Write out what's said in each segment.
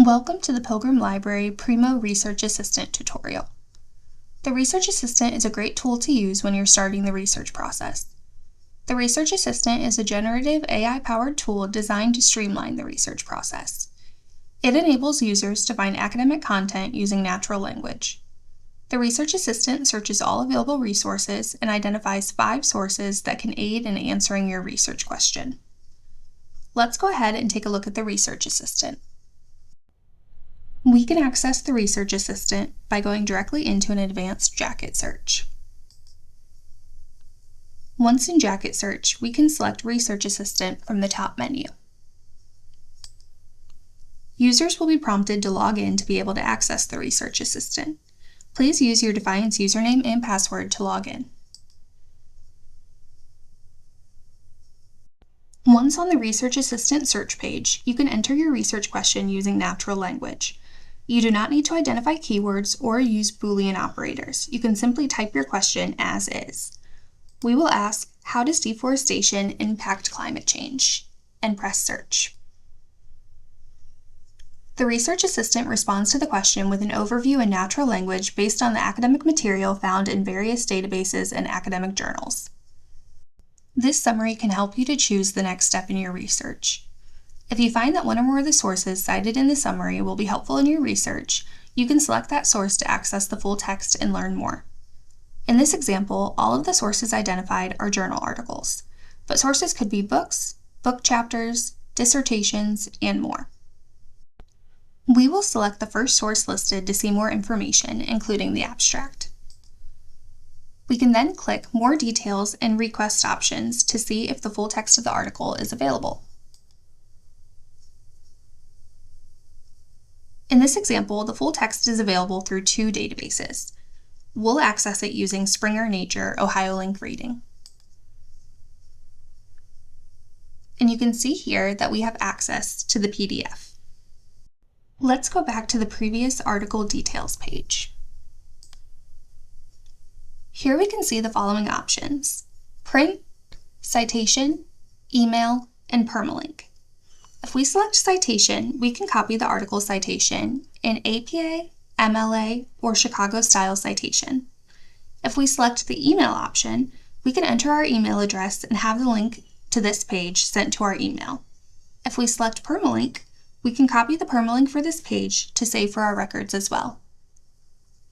Welcome to the Pilgrim Library Primo Research Assistant tutorial. The Research Assistant is a great tool to use when you're starting the research process. The Research Assistant is a generative AI-powered tool designed to streamline the research process. It enables users to find academic content using natural language. The Research Assistant searches all available resources and identifies 5 sources that can aid in answering your research question. Let's go ahead and take a look at the Research Assistant. We can access the Research Assistant by going directly into an advanced jacket search. Once in jacket search, we can select Research Assistant from the top menu. Users will be prompted to log in to be able to access the Research Assistant. Please use your Defiance username and password to log in. Once on the Research Assistant search page, you can enter your research question using natural language. You do not need to identify keywords or use Boolean operators. You can simply type your question as is. We will ask, how does deforestation impact climate change? And press search. The Research Assistant responds to the question with an overview in natural language based on the academic material found in various databases and academic journals. This summary can help you to choose the next step in your research. If you find that one or more of the sources cited in the summary will be helpful in your research, you can select that source to access the full text and learn more. In this example, all of the sources identified are journal articles, but sources could be books, book chapters, dissertations, and more. We will select the first source listed to see more information, including the abstract. We can then click More Details and Request options to see if the full text of the article is available. In this example, the full text is available through 2 databases. We'll access it using Springer Nature OhioLink Reading. And you can see here that we have access to the PDF. Let's go back to the previous article details page. Here we can see the following options: print, citation, email, and permalink. If we select citation, we can copy the article citation in APA, MLA, or Chicago-style citation. If we select the email option, we can enter our email address and have the link to this page sent to our email. If we select permalink, we can copy the permalink for this page to save for our records as well.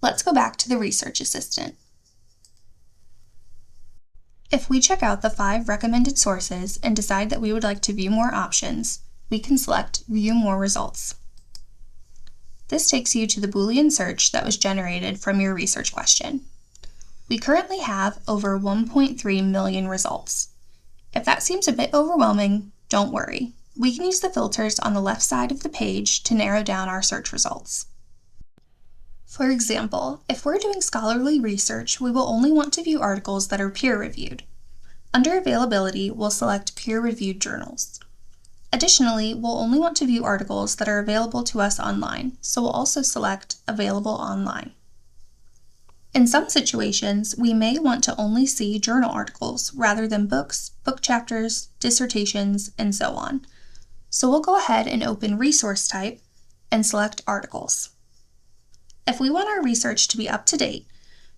Let's go back to the Research Assistant. If we check out the 5 recommended sources and decide that we would like to view more options, we can select View More Results. This takes you to the Boolean search that was generated from your research question. We currently have over 1.3 million results. If that seems a bit overwhelming, don't worry. We can use the filters on the left side of the page to narrow down our search results. For example, if we're doing scholarly research, we will only want to view articles that are peer-reviewed. Under Availability, we'll select Peer-Reviewed Journals. Additionally, we'll only want to view articles that are available to us online, so we'll also select Available Online. In some situations, we may want to only see journal articles rather than books, book chapters, dissertations, and so on. So we'll go ahead and open Resource Type and select Articles. If we want our research to be up to date,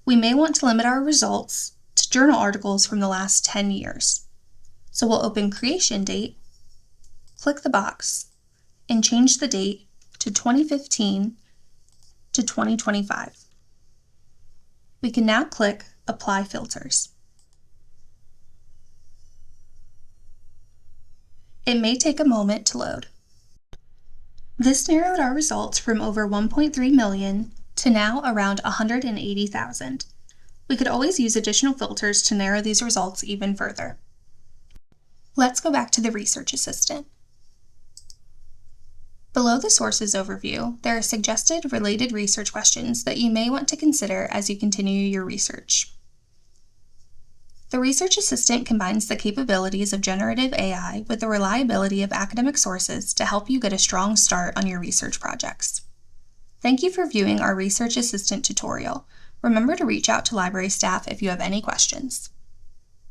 we may want to limit our results to journal articles from the last 10 years. So we'll open Creation Date, click the box, and change the date to 2015 to 2025. We can now click Apply Filters. It may take a moment to load. This narrowed our results from over 1.3 million to now around 180,000. We could always use additional filters to narrow these results even further. Let's go back to the Research Assistant. Below the sources overview, there are suggested related research questions that you may want to consider as you continue your research. The Research Assistant combines the capabilities of generative AI with the reliability of academic sources to help you get a strong start on your research projects. Thank you for viewing our Research Assistant tutorial. Remember to reach out to library staff if you have any questions.